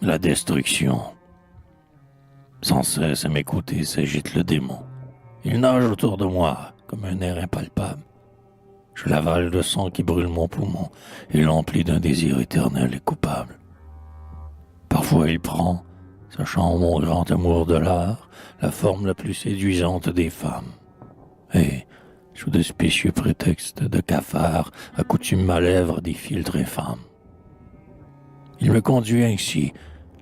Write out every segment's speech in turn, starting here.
La destruction. Sans cesse à mes côtés s'agite le démon. Il nage autour de moi comme un air impalpable. Je l'avale de sang qui brûle mon poumon et l'emplit d'un désir éternel et coupable. Parfois il prend, sachant mon grand amour de l'art, la forme la plus séduisante des femmes. Et, sous de spécieux prétextes de cafard, accoutume ma lèvre des philtres infâmes. Il me conduit ainsi,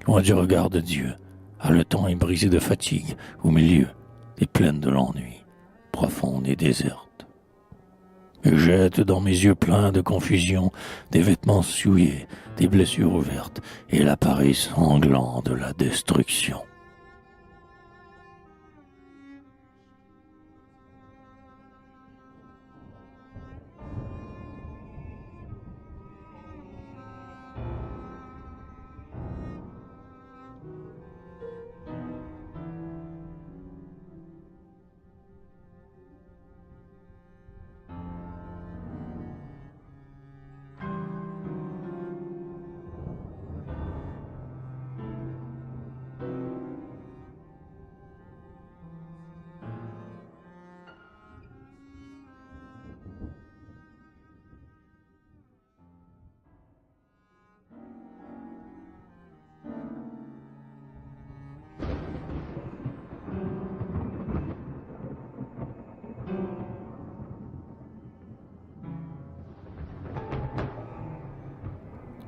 loin du regard de Dieu, haletant et brisé de fatigue, au milieu des plaines de l'ennui, profondes et désertes. Et jette dans mes yeux pleins de confusion des vêtements souillés, des blessures ouvertes et l'appareil sanglant de la destruction.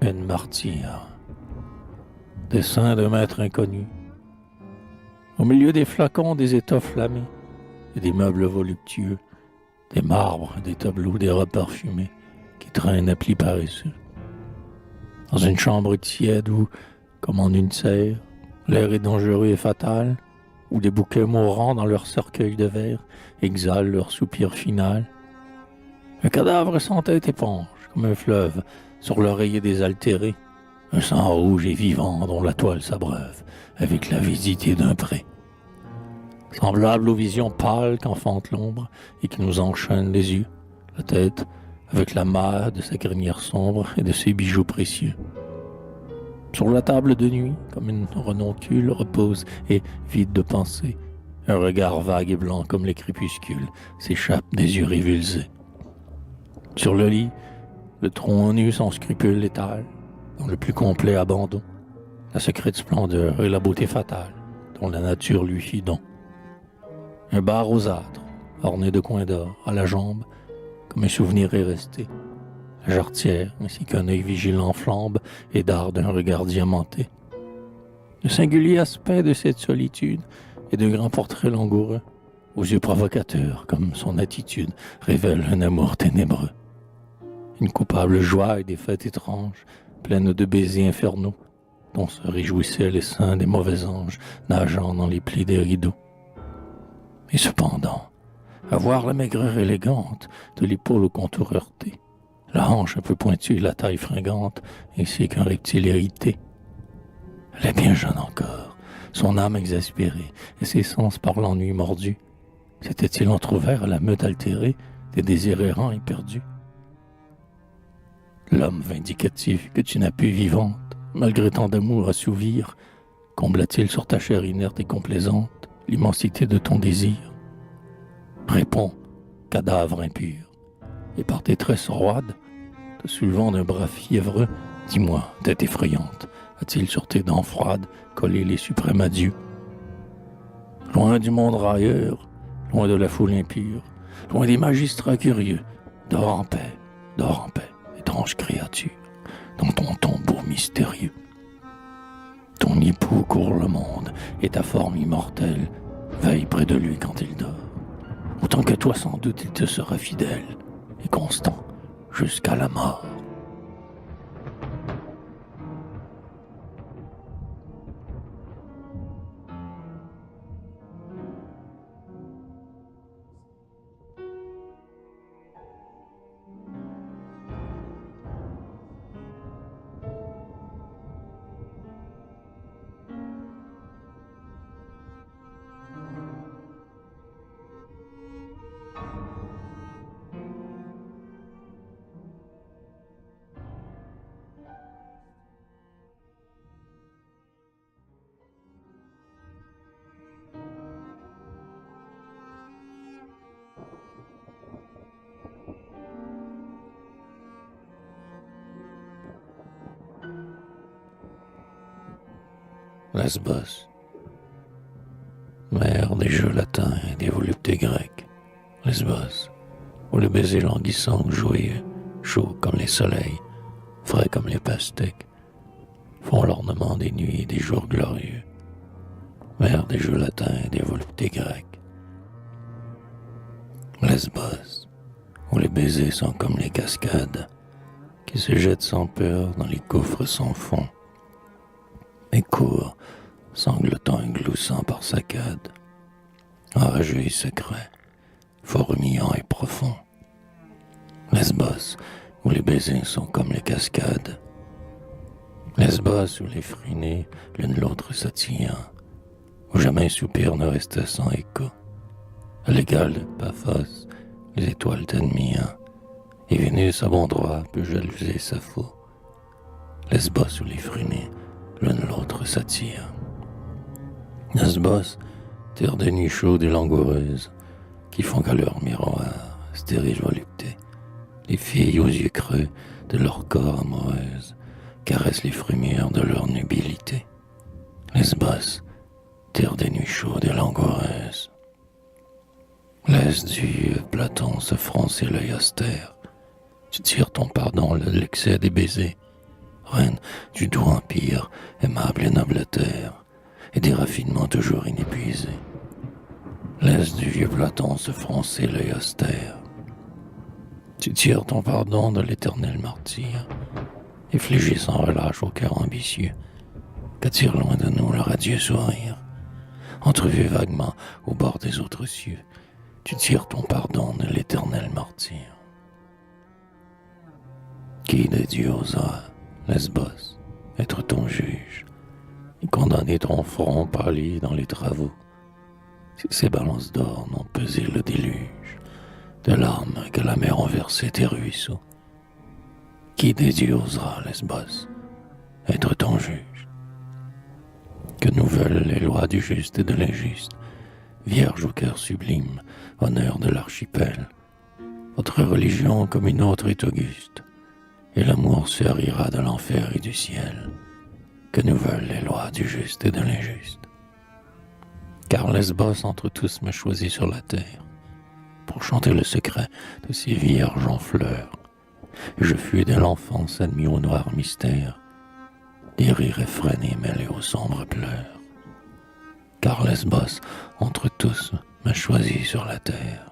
Une martyre. Dessin d'un maître inconnu. Au milieu des flacons, des étoffes flammées et des meubles voluptueux, des marbres, des tableaux, des robes parfumées qui traînent à plis paresseux. Dans une chambre tiède où, comme en une serre, l'air est dangereux et fatal, où des bouquets mourants dans leur cercueil de verre exhalent leur soupir final. Un cadavre sans tête éponge, comme un fleuve, sur l'oreiller désaltéré, un sang rouge et vivant dont la toile s'abreuve avec l'avidité d'un pré. Semblable aux visions pâles qu'enfante l'ombre et qui nous enchaînent les yeux, la tête avec la malle de sa crinière sombre et de ses bijoux précieux. Sur la table de nuit, comme une renoncule, repose et, vide de pensée, un regard vague et blanc comme les crépuscules s'échappe des yeux révulsés. Sur le lit, le tronc nu sans scrupule létal, dans le plus complet abandon, la secrète splendeur et la beauté fatale dont la nature lui fit don. Un bar rosâtre, orné de coins d'or, à la jambe, comme un souvenir est resté. La jarretière, ainsi qu'un œil vigilant flambe et darde un regard diamanté. Le singulier aspect de cette solitude et de grands portraits langoureux, aux yeux provocateurs, comme son attitude, révèle un amour ténébreux. Une coupable joie et des fêtes étranges, pleines de baisers infernaux, dont se réjouissaient les seins des mauvais anges, nageant dans les plis des rideaux. Et cependant, à voir la maigreur élégante de l'épaule au contour heurté, la hanche un peu pointue et la taille fringante, ainsi qu'un reptile irrité. Elle est bien jeune encore, son âme exaspérée, et ses sens par l'ennui mordu. S'était-il entrouvert à la meute altérée des désirs errants et perdus? L'homme vindicatif que tu n'as pu vivante, malgré tant d'amour assouvir, combla-t-il sur ta chair inerte et complaisante l'immensité de ton désir? Réponds, cadavre impur, et par tes tresses roides, te soulevant d'un bras fiévreux, dis-moi, tête effrayante, a-t-il sur tes dents froides collé les suprêmes adieux? Loin du monde railleur, loin de la foule impure, loin des magistrats curieux, dors en paix, étrange créature, dans ton tombeau mystérieux. Ton époux court le monde, et ta forme immortelle veille près de lui quand il dort. Autant que toi, sans doute, il te sera fidèle et constant jusqu'à la mort. Lesbos, mer des jeux latins et des voluptés grecques. Lesbos, où les baisers languissants, joyeux, chauds comme les soleils, frais comme les pastèques, font l'ornement des nuits et des jours glorieux. Mer des jeux latins et des voluptés grecques. Lesbos, où les baisers sont comme les cascades, qui se jettent sans peur dans les gouffres sans fond, et courent, sanglotant et gloussant par saccades, enrageux et secret, fourmillant et profond. Lesbos, où les baisers sont comme les cascades. Lesbos, où les fruits nés l'une l'autre s'attirent, où jamais soupir ne restait sans écho. À l'égal de Paphos, les étoiles t'admirent, et Vénus à bon droit peut jalouser Sappho. Lesbos, où les fruits nés l'une l'autre s'attirent. Lesbos, terre de nuits chaudes et langoureuses, qui font qu'à leur miroir, stérile volupté, les filles aux yeux creux de leur corps amoureuse caressent les frumures de leur nubilité. Lesbos, terre des nuits chaudes et langoureuses. Laisse du Platon se froncer l'œil austère. Tu tires ton pardon de l'excès des baisers, reine du doux empire, aimable et noble terre, et des raffinements toujours inépuisés. Laisse du vieux Platon se froncer l'œil austère. Tu tires ton pardon de l'éternel martyr, et flégis sans relâche au cœur ambitieux, qu'attire loin de nous le radieux sourire. Entrevu vaguement au bord des autres cieux, tu tires ton pardon de l'éternel martyr. Qui de Dieu osera, Lesbos, être ton juge, et condamner ton front pâli dans les travaux, si ces balances d'or n'ont pesé le déluge de larmes que la mer ont versé tes ruisseaux? Qui des dieux osera, Lesbos, être ton juge? Que nous veulent les lois du juste et de l'injuste, vierge au cœur sublime, honneur de l'archipel? Votre religion comme une autre est auguste, et l'amour se rira de l'enfer et du ciel. Que nous veulent les lois du juste et de l'injuste? Car Lesbos entre tous m'a choisi sur la terre, pour chanter le secret de ces vierges en fleurs. Et je fus dès l'enfance admis au noir mystère, des rires effrénés mêlés aux sombres pleurs. Car Lesbos entre tous m'a choisi sur la terre.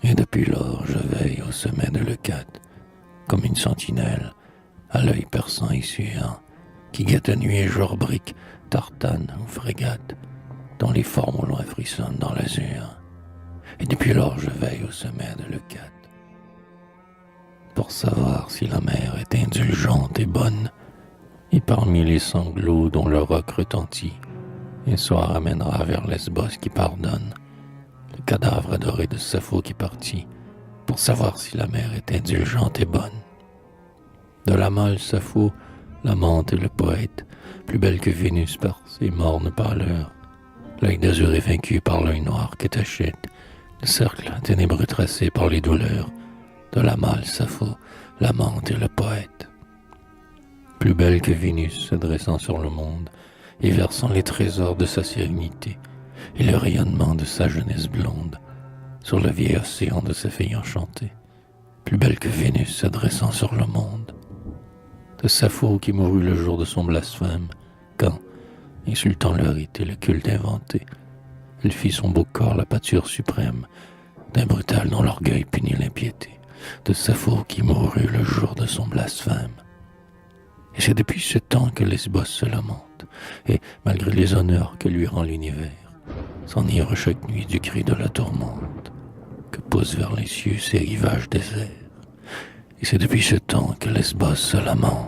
Et depuis lors je veille au sommet de Leucate, comme une sentinelle, à l'œil perçant et suant, qui guette nuit et jour brique, tartane ou frégate, dont les formes au loin frissonnent dans l'azur. Et depuis lors je veille au sommet de Leucate, pour savoir si la mer est indulgente et bonne, et parmi les sanglots dont le roc retentit, un soir amènera vers Lesbos qui pardonne, le cadavre adoré de Sappho qui partit, pour savoir si la mer est indulgente et bonne. De la mâle Sappho, l'amante et le poète, plus belle que Vénus par ses mornes pâleurs, l'œil d'azur est vaincu par l'œil noir que t'achète, le cercle ténébreux tracé par les douleurs, de la mâle Sappho, l'amante et le poète. Plus belle que Vénus se dressant sur le monde, et versant les trésors de sa sérénité, et le rayonnement de sa jeunesse blonde, sur le vieil océan de sa fille enchantée. Plus belle que Vénus se dressant sur le monde, de Sappho qui mourut le jour de son blasphème, quand, insultant le rite et le culte inventé, elle fit son beau corps la pâture suprême d'un brutal dont l'orgueil punit l'impiété, de Sappho qui mourut le jour de son blasphème. Et c'est depuis ce temps que Lesbos se lamente, et malgré les honneurs que lui rend l'univers, s'enivre chaque nuit du cri de la tourmente, que poussent vers les cieux ses rivages déserts. Et c'est depuis ce temps que Lesbos se lamente.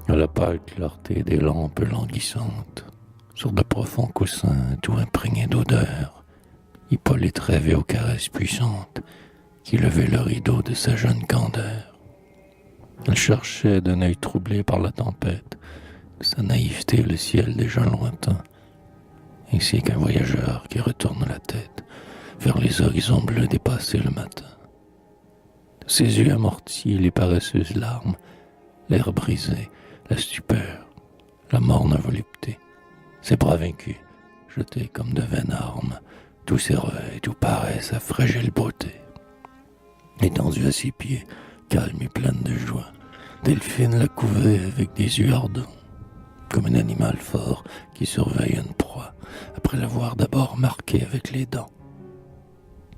à la pâle clarté des lampes languissantes, sur de profonds coussins tout imprégnés d'odeur, Hippolyte rêvait aux caresses puissantes qui levaient le rideau de sa jeune candeur. Elle cherchait d'un œil troublé par la tempête, de sa naïveté le ciel déjà lointain, ainsi qu'un voyageur qui retourne la tête vers les horizons bleus dépassés le matin. De ses yeux amortis, les paresseuses larmes, l'air brisé, la stupeur, la morne volupté, ses bras vaincus, jetés comme de vaines armes, tout s'éveille, tout paraît sa fragile beauté. Étendue à ses pieds, calme et pleine de joie, Delphine la couvait avec des yeux ardents, comme un animal fort qui surveille une proie, après l'avoir d'abord marqué avec les dents.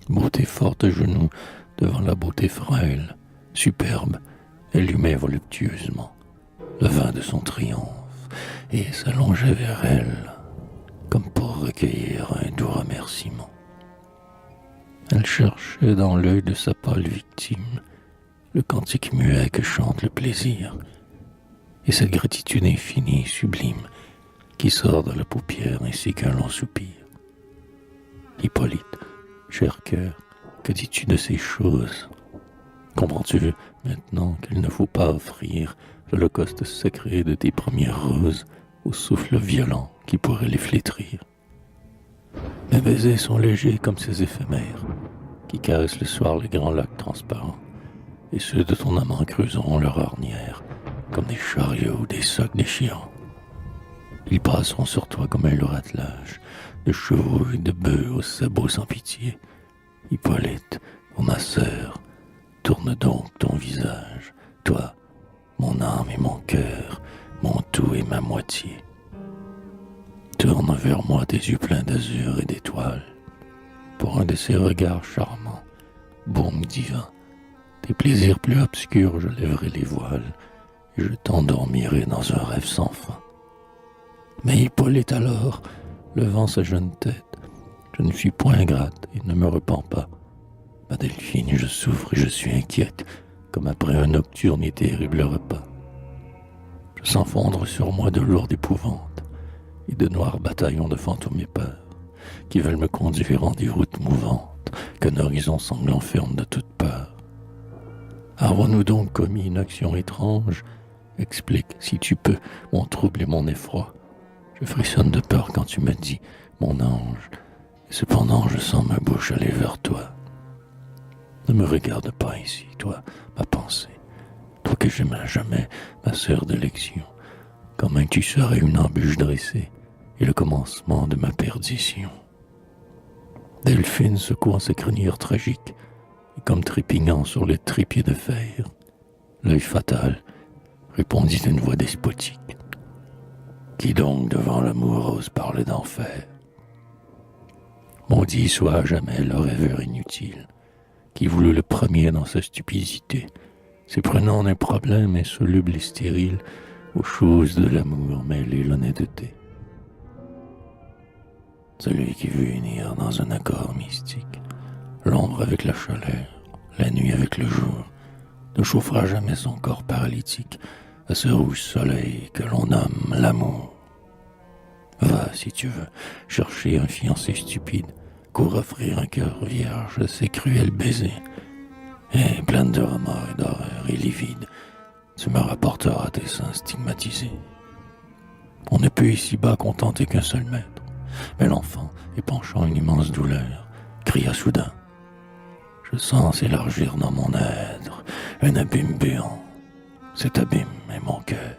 Beauté forte à genoux devant la beauté frêle, superbe, elle humait voluptueusement le vin de son triomphe et s'allongeait vers elle, comme pour recueillir un doux remerciement. Elle cherchait dans l'œil de sa pâle victime le cantique muet que chante le plaisir, et cette gratitude infinie, sublime, qui sort de la paupière ainsi qu'un long soupir. Hippolyte, cher cœur, que dis-tu de ces choses? Comprends-tu maintenant qu'il ne faut pas offrir l'holocauste sacré de tes premières roses au souffle violent qui pourrait les flétrir? Mes baisers sont légers comme ces éphémères qui caressent le soir les grands lacs transparents, et ceux de ton amant creuseront leur ornière comme des chariots ou des socs déchirants. Ils passeront sur toi comme un lourd attelage de chevaux et de bœufs aux sabots sans pitié. Hippolyte, ô ma sœur, tourne donc ton visage, toi, mon âme et mon cœur, mon tout et ma moitié. Tourne vers moi tes yeux pleins d'azur et d'étoiles, pour un de ces regards charmants, baume divin. Tes plaisirs plus obscurs, je lèverai les voiles, et je t'endormirai dans un rêve sans fin. Mais Hippolyte alors, levant sa jeune tête, je ne suis point ingrate et ne me repens pas. Ma Delphine, je souffre et je suis inquiète, comme après un nocturne et terrible repas. Je sens fondre sur moi de lourdes épouvantes et de noirs bataillons de fantômes et peurs, qui veulent me conduire en des routes mouvantes qu'un horizon sanglant ferme de toutes peurs. Avons-nous donc commis une action étrange? Explique, si tu peux, mon trouble et mon effroi. Je frissonne de peur quand tu me dis, mon ange, et cependant je sens ma bouche aller vers toi. Ne me regarde pas ainsi, toi, ma pensée, toi que j'aime à jamais, ma sœur d'élection, comme tu serais une embûche dressée et le commencement de ma perdition. Delphine secouant ses crinières tragiques, et comme trépignant sur les trépieds de fer, l'œil fatal répondit d'une voix despotique. Qui donc devant l'amour ose parler d'enfer? Maudit soit à jamais le rêveur inutile, qui voulut le premier dans sa stupidité, se prenant d'un problème insoluble et stérile aux choses de l'amour mêlées l'honnêteté. Celui qui veut unir dans un accord mystique l'ombre avec la chaleur, la nuit avec le jour, ne chauffera jamais son corps paralytique à ce rouge soleil que l'on nomme l'amour. Va, si tu veux, chercher un fiancé stupide, cours offrir un cœur vierge à ses cruels baisers, et pleine de remords et d'horreur et livide, tu me rapporteras tes seins stigmatisés. On ne peut ici-bas contenter qu'un seul maître, mais l'enfant, épanchant une immense douleur, cria soudain. Je sens s'élargir dans mon être un abîme béant. Cet abîme est mon cœur.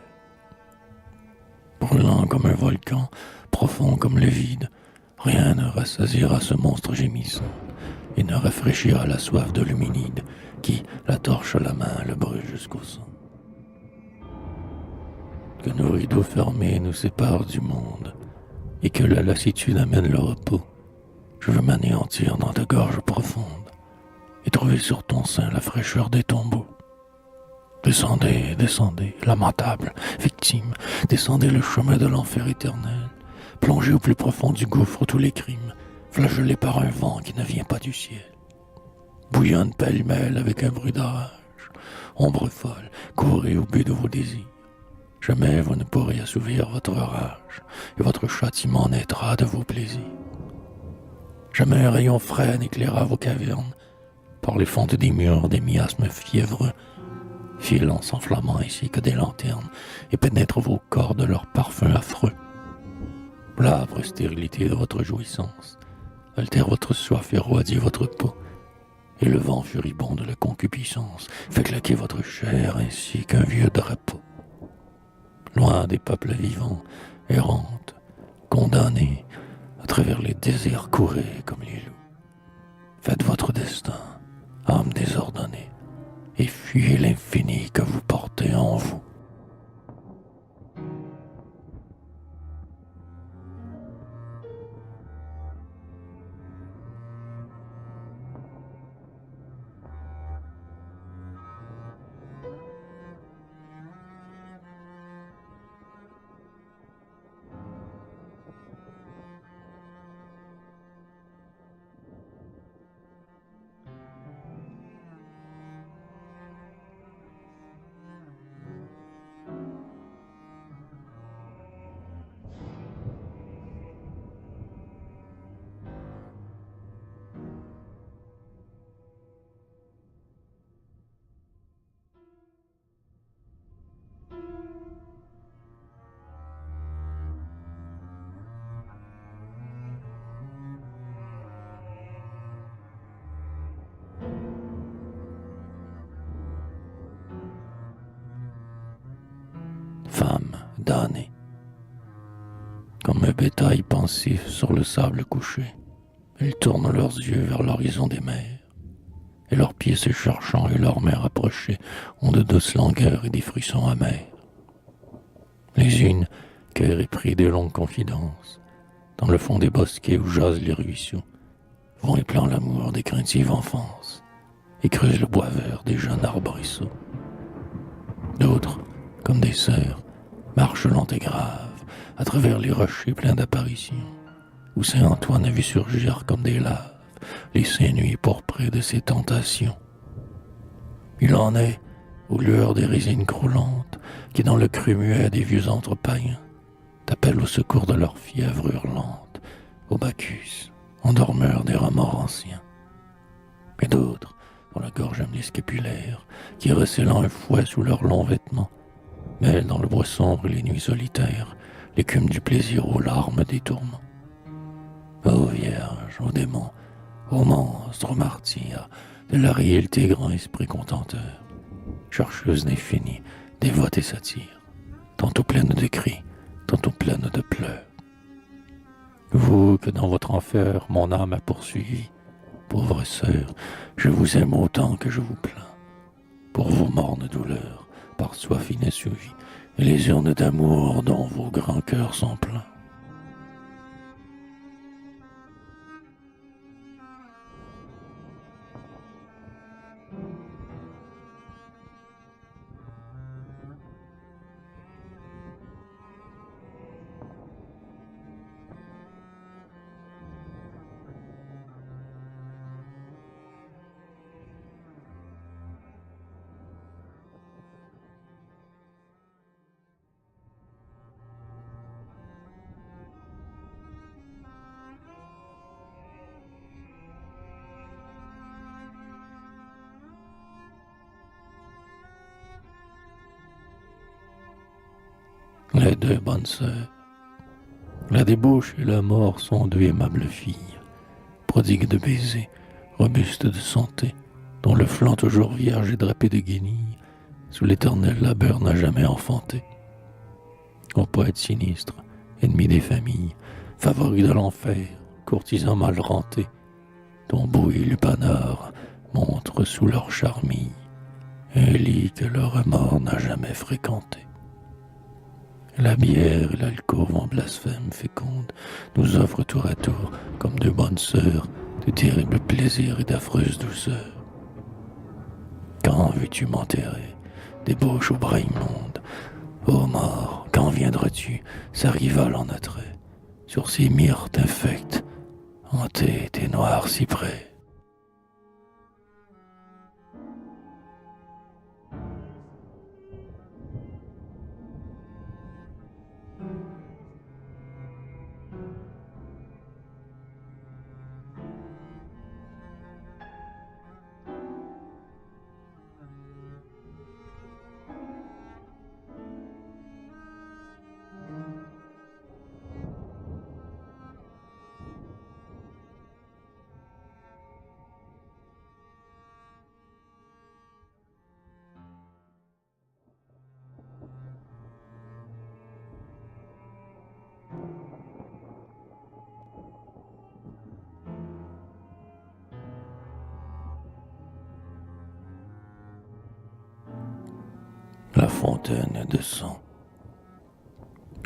Brûlant comme un volcan, profond comme le vide, rien ne rassasiera ce monstre gémissant et ne rafraîchira la soif de l'huminide qui, la torche à la main, le brûle jusqu'au sang. Que nos rideaux fermés nous séparent du monde et que la lassitude amène le repos, je veux m'anéantir dans ta gorge profonde et trouver sur ton sein la fraîcheur des tombeaux. Descendez, descendez, lamentable, victime, descendez le chemin de l'enfer éternel, plongez au plus profond du gouffre tous les crimes, flagellés par un vent qui ne vient pas du ciel. Bouillonne pêle-mêle avec un bruit d'orage, ombre folle, courez au but de vos désirs. Jamais vous ne pourrez assouvir votre rage, et votre châtiment naîtra de vos plaisirs. Jamais un rayon frais n'éclaira vos cavernes. Par les fentes des murs, des miasmes fiévreux filent en s'enflammant ainsi que des lanternes, et pénètrent vos corps de leur parfum affreux. L'âpre stérilité de votre jouissance altère votre soif et roidit votre peau, et le vent furibond de la concupiscence fait claquer votre chair ainsi qu'un vieux drapeau. Loin des peuples vivants, errantes, condamnés, à travers les déserts courez comme les loups. Faites votre destin, âme désordonnée, et fuyez l'infini que vous portez en vous. Femmes damnées, comme un bétail pensif sur le sable couché, ils tournent leurs yeux vers l'horizon des mers, et leurs pieds se cherchant et leurs mains rapprochées ont de douces langueurs et des frissons amers. Les unes, cœur épris de longues confidences, dans le fond des bosquets où jasent les ruisseaux, vont épelant l'amour des craintives enfances, et creusent le bois vert des jeunes arbrisseaux. D'autres, comme des sœurs, marchent lentes et graves à travers les rochers pleins d'apparitions, où Saint-Antoine a vu surgir comme des laves les saints nuits pourprées de ses tentations. Il en est aux lueurs des résines croulantes qui, dans le cru muet des vieux antres païens, t'appellent au secours de leur fièvre hurlante, au Bacchus, endormeur des remords anciens. Et d'autres, dont la gorge aime les scapulaires, qui, recélant un fouet sous leurs longs vêtements, mêlent dans le bois sombre et les nuits solitaires l'écume du plaisir aux larmes des tourments. Ô Vierge, ô démons, ô monstres, ô martyrs, de la réalité grand esprit contenteur, chercheuse d'infini, dévote et satire, tantôt pleine de cris, tantôt pleine de pleurs. Vous que dans votre enfer mon âme a poursuivi, pauvre sœur, je vous aime autant que je vous plains. Pour vos mornes douleurs, par soif inassouvie, et les urnes d'amour dont vos grands cœurs sont pleins. Les deux bonnes sœurs, la débauche et la mort sont deux aimables filles, prodigues de baisers, robustes de santé, dont le flanc toujours vierge et drapé de guenilles, sous l'éternel labeur n'a jamais enfanté. Ô poète sinistre, ennemi des familles, favori de l'enfer, courtisan mal renté, ton beau et lupanar montrent sous leur charmille un lit que le remords n'a jamais fréquenté. La bière et l'alcôve en blasphème féconde nous offrent tour à tour, comme deux bonnes sœurs, de terribles plaisirs et d'affreuses douceurs. Quand veux-tu m'enterrer, débauche au bras immonde? Ô mort, quand viendras-tu, sa rivale en attrait, sur ces myrtes infectes, hanter tes noirs cyprès? fontaine de sang.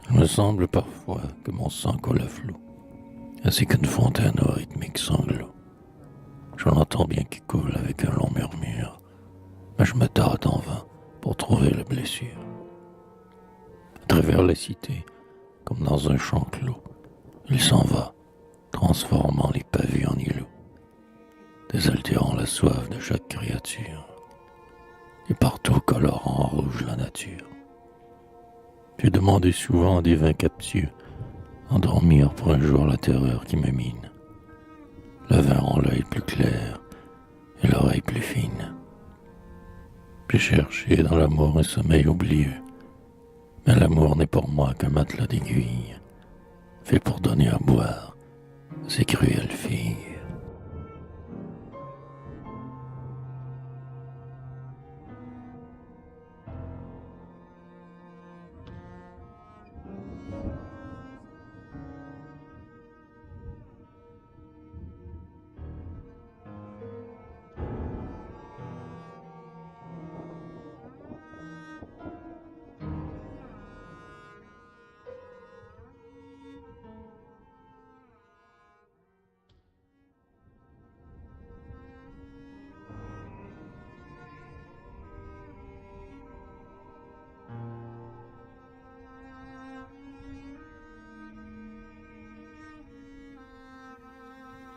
Il me semble parfois que mon sang coule à flot, ainsi qu'une fontaine au rythmique sanglot. J'en entends bien qui coule avec un long murmure, mais je me tâte en vain pour trouver la blessure. À travers la cité, comme dans un champ clos, il s'en va, transformant les pavés en îlots, désaltérant la soif de chaque créature, et partout colorant en rouge la nature. J'ai demandé souvent à des vins captieux endormir pour un jour la terreur qui me mine. Le vin rend l'œil plus clair et l'oreille plus fine. J'ai cherché dans l'amour un sommeil oublieux, mais l'amour n'est pour moi qu'un matelas d'aiguilles, fait pour donner à boire à ces cruelles filles.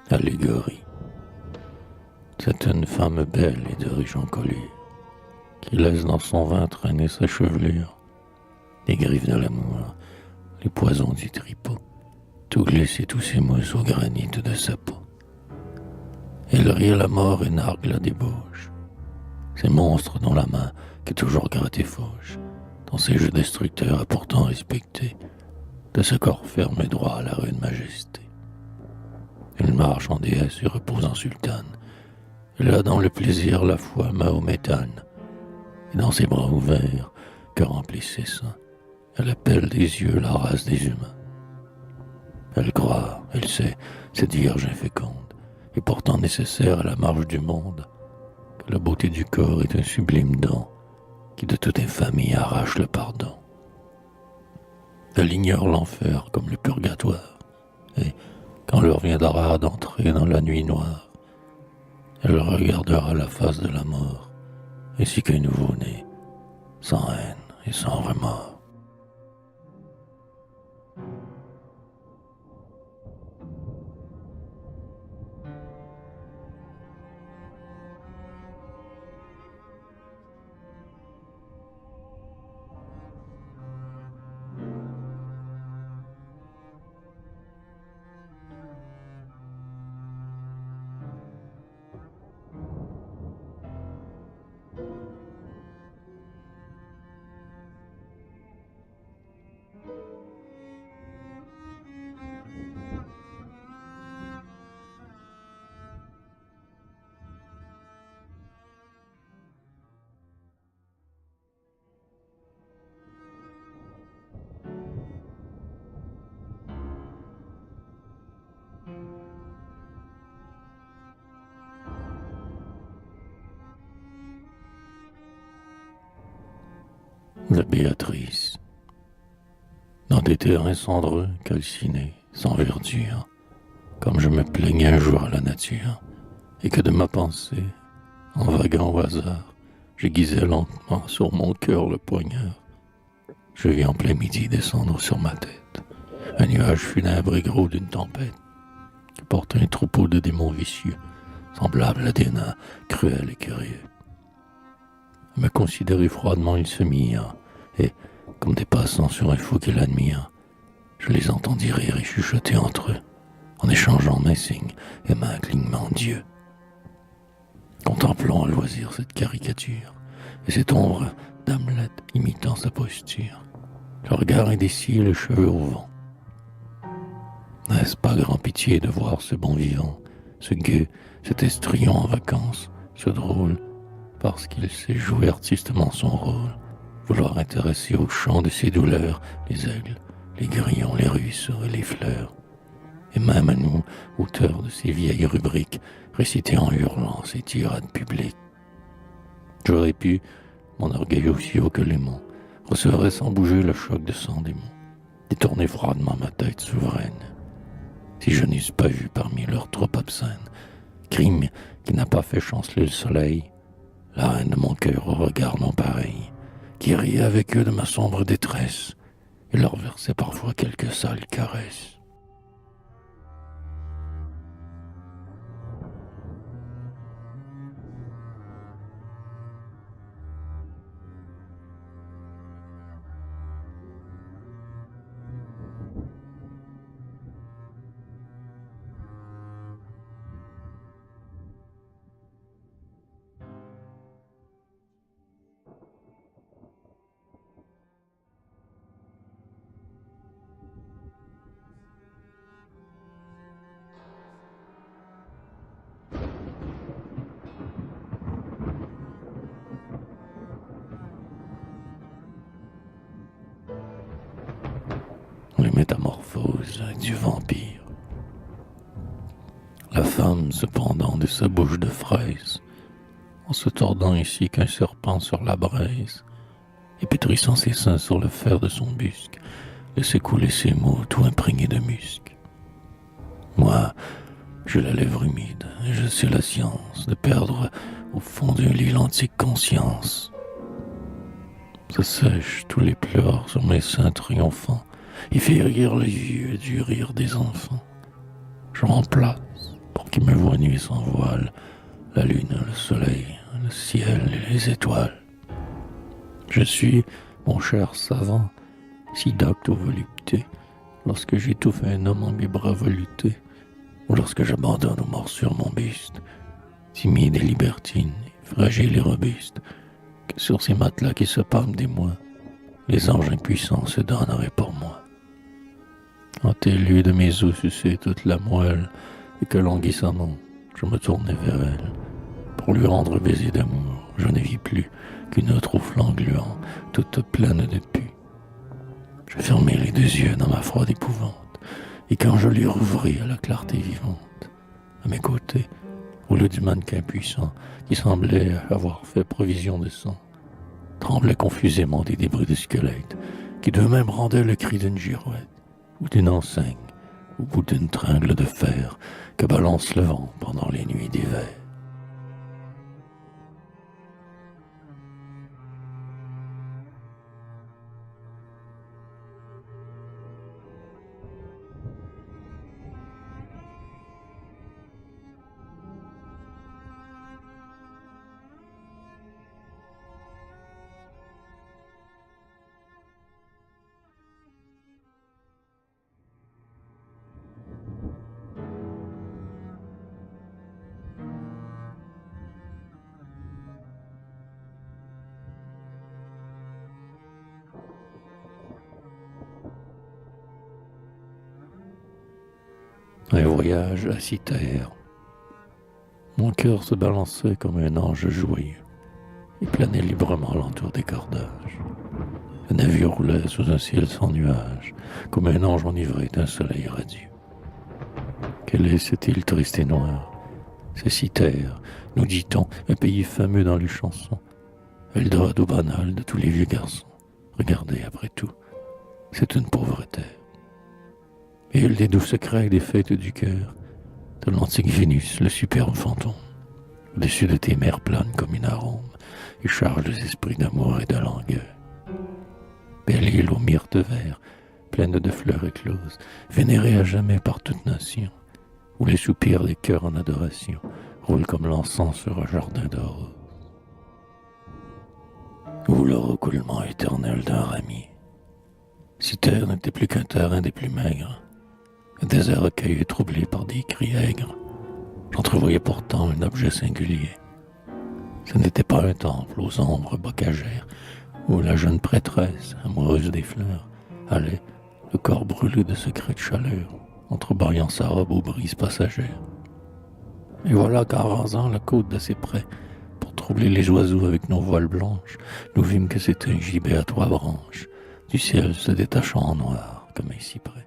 Allégorie. C'est une femme belle et de riche encolure, qui laisse dans son vin traîner sa chevelure, les griffes de l'amour, les poisons du tripot, tout glisse et tous s'émousse au granit de sa peau. Elle rit à la mort et nargue la débauche, ces monstres dont la main qui toujours gratte et fauche, dans ses jeux destructeurs a pourtant respecté, de ce corps ferme et droit à la rude majesté. Elle marche en déesse et repose en sultane. Elle a dans le plaisir la foi mahométane. Et dans ses bras ouverts, que remplissent ses seins, elle appelle des yeux la race des humains. Elle croit, elle sait, cette vierge inféconde, et pourtant nécessaire à la marche du monde, que la beauté du corps est un sublime don, qui de toute infamie arrache le pardon. Elle ignore l'enfer comme le purgatoire, et quand l'heure viendra d'entrer dans la nuit noire, elle regardera la face de la mort, ainsi qu'un nouveau-né, sans haine et sans remords. La Béatrice. Dans des terrains cendreux, calcinés, sans verdure, comme je me plaignais un jour à la nature, et que de ma pensée, en vaguant au hasard, j'aiguisais lentement sur mon cœur le poignard, je vis en plein midi descendre sur ma tête un nuage funèbre et gros d'une tempête, qui portait un troupeau de démons vicieux, semblables à des nains cruels et curieux. À me considérer froidement, ils se mirent, et, comme des passants sur un fou qu'ils admirent, je les entendis rire et chuchoter entre eux, en échangeant mains signes et mains clignement Dieu. Contemplant à loisir cette caricature, et cette ombre d'Hamlet imitant sa posture, le regard indécis et les cheveux au vent. N'est-ce pas grand pitié de voir ce bon vivant, ce gueux, cet estrion en vacances, ce drôle, parce qu'il sait jouer artistement son rôle, vouloir intéresser au chant de ses douleurs les aigles, les grillons, les ruisseaux et les fleurs, et même à nous, auteurs de ces vieilles rubriques, réciter en hurlant ces tirades publiques. J'aurais pu, mon orgueil aussi haut que les monts, recevrait sans bouger le choc de 100 démons, détourner froidement ma tête souveraine. Si je n'eusse pas vu parmi leurs troupes obscènes, crime qui n'a pas fait chanceler le soleil, la haine de mon cœur au regard non pareil, qui riait avec eux de ma sombre détresse, et leur versait parfois quelques sales caresses. Les métamorphoses du vampire. La femme se pendant de sa bouche de fraise, en se tordant ici qu'un serpent sur la braise, et pétrissant ses seins sur le fer de son busc, laissait couler ses mots tout imprégnés de musc. Moi, j'ai la lèvre humide, et je sais la science de perdre au fond d'un lit l'antique conscience. Ça sèche tous les pleurs sur mes seins triomphants, et fait rire les vieux du rire des enfants. Je remplace, pour qu'ils me voient nuit sans voile, la lune, le soleil, le ciel et les étoiles. Je suis, mon cher savant, si docte aux voluptés, lorsque j'étouffe un homme en mes bras veloutés, ou lorsque j'abandonne aux morsures mon buste, timide et libertine, fragile et robuste, que sur ces matelas qui se pâment des mois, les anges impuissants se donneraient pour moi. Quand élu de mes os sucer toute la moelle, et que languissamment, je me tournai vers elle, pour lui rendre baiser d'amour, je ne vis plus qu'une autre au flanc gluant, toute pleine de pu. Je fermai les deux yeux dans ma froide épouvante, et quand je les rouvris à la clarté vivante, à mes côtés, au lieu du mannequin puissant, qui semblait avoir fait provision de sang, tremblaient confusément des débris de squelettes, qui d'eux-mêmes rendaient le cri d'une girouette, ou d'une enseigne, au bout d'une tringle de fer que balance le vent pendant les nuits d'hiver. Un voyage à Cythère. Mon cœur se balançait comme un ange joyeux et planait librement l'entour des cordages. Le navire roulait sous un ciel sans nuages, comme un ange enivré d'un soleil radieux. Quelle est cette île triste et noire? C'est Cythère, nous dit-on, un pays fameux dans les chansons, Eldorado au banal de tous les vieux garçons. Regardez, après tout, c'est une pauvre terre. Et île des doux secrets et des fêtes du cœur, de l'antique Vénus, le superbe fantôme. Au-dessus de tes mers planes comme une arôme, et charge des esprits d'amour et de langueur. Belle île aux myrtes verts, pleine de fleurs écloses, vénérée à jamais par toute nation, où les soupirs des cœurs en adoration roulent comme l'encens sur un jardin d'or. Où le recoulement éternel d'un ramier. Cythère n'était plus qu'un terrain des plus maigres, un désert recueilli et troublé par des cris aigres. J'entrevoyais pourtant un objet singulier. Ce n'était pas un temple aux ombres bocagères, où la jeune prêtresse, amoureuse des fleurs, allait, le corps brûlé de secrètes chaleurs, entrebâillant sa robe aux brises passagères. Et voilà qu'en rasant la côte d'assez près, pour troubler les oiseaux avec nos voiles blanches, nous vîmes que c'était un gibet à 3 branches, du ciel se détachant en noir comme un cyprès.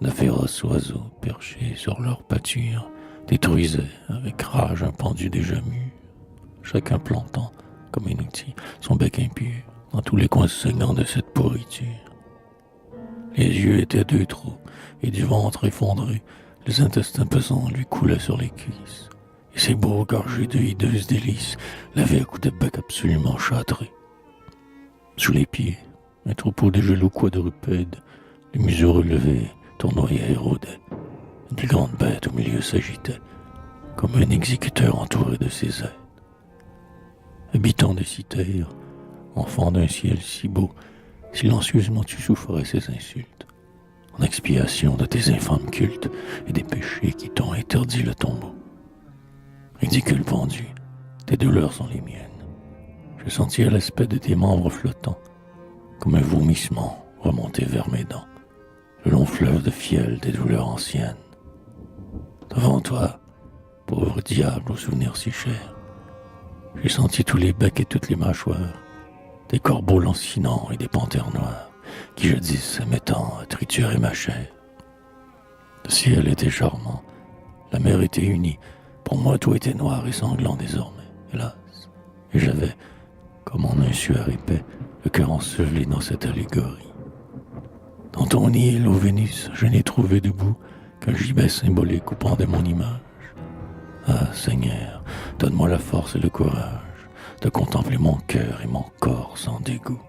De féroces oiseaux perchés sur leur pâture détruisaient avec rage un pendu déjà mûr, chacun plantant, comme un outil, son bec impur dans tous les coins saignants de cette pourriture. Les yeux étaient deux trous, et du ventre effondré, les intestins pesants lui coulaient sur les cuisses, et ses beaux gorgées de hideuses délices l'avaient à coups de bec absolument châtré. Sous les pieds, un troupeau de gelous quadrupèdes, les museaux relevés, tournoyaient et rôdaient. Une plus grande bête au milieu s'agitait, comme un exécuteur entouré de ses aides. Habitant des citerres, enfant d'un ciel si beau, silencieusement tu souffrais ces insultes, en expiation de tes infâmes cultes et des péchés qui t'ont interdit le tombeau. Ridicule pendu, tes douleurs sont les miennes. Je sentis à l'aspect de tes membres flottants, comme un vomissement remonté vers mes dents, le long fleuve de fiel des douleurs anciennes. Devant toi, pauvre diable aux souvenirs si chers, j'ai senti tous les becs et toutes les mâchoires, des corbeaux lancinants et des panthères noires, qui jadis s'émettant à triturer ma chair. Le ciel était charmant, la mer était unie, pour moi tout était noir et sanglant désormais, hélas, et j'avais, comme en un suaire épais, le cœur enseveli dans cette allégorie. Dans ton île, ô Vénus, je n'ai trouvé debout qu'un gibet symbolique au pan de mon image. Ah, Seigneur, donne-moi la force et le courage de contempler mon cœur et mon corps sans dégoût.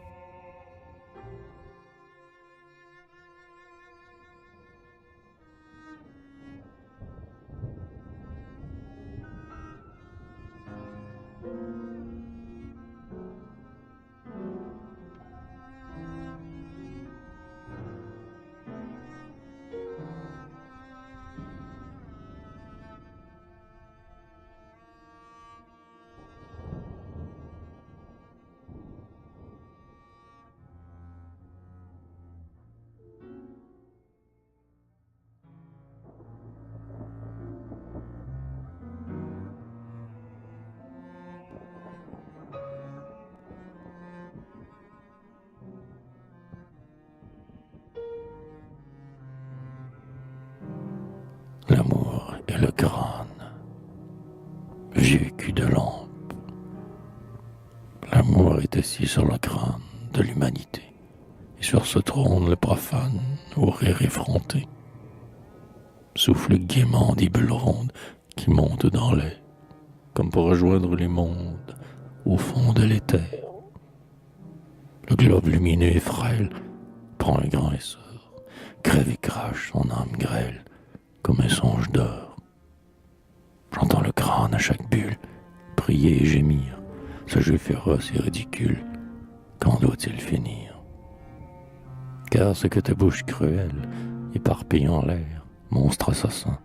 L'amour est le crâne, vieux cul de lampe. L'amour est assis sur le crâne de l'humanité, et sur ce trône le profane, au rire effronté, souffle gaiement des bulles rondes qui montent dans l'air, comme pour rejoindre les mondes au fond de l'éther. Le globe lumineux et frêle prend un grand essor, crève et crache son âme grêle, comme un songe d'or. J'entends le crâne à chaque bulle prier et gémir, ce jeu féroce et ridicule, quand doit-il finir? Car ce que ta bouche cruelle éparpille en l'air, monstre assassin,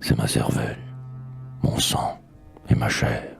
c'est ma cervelle, mon sang et ma chair.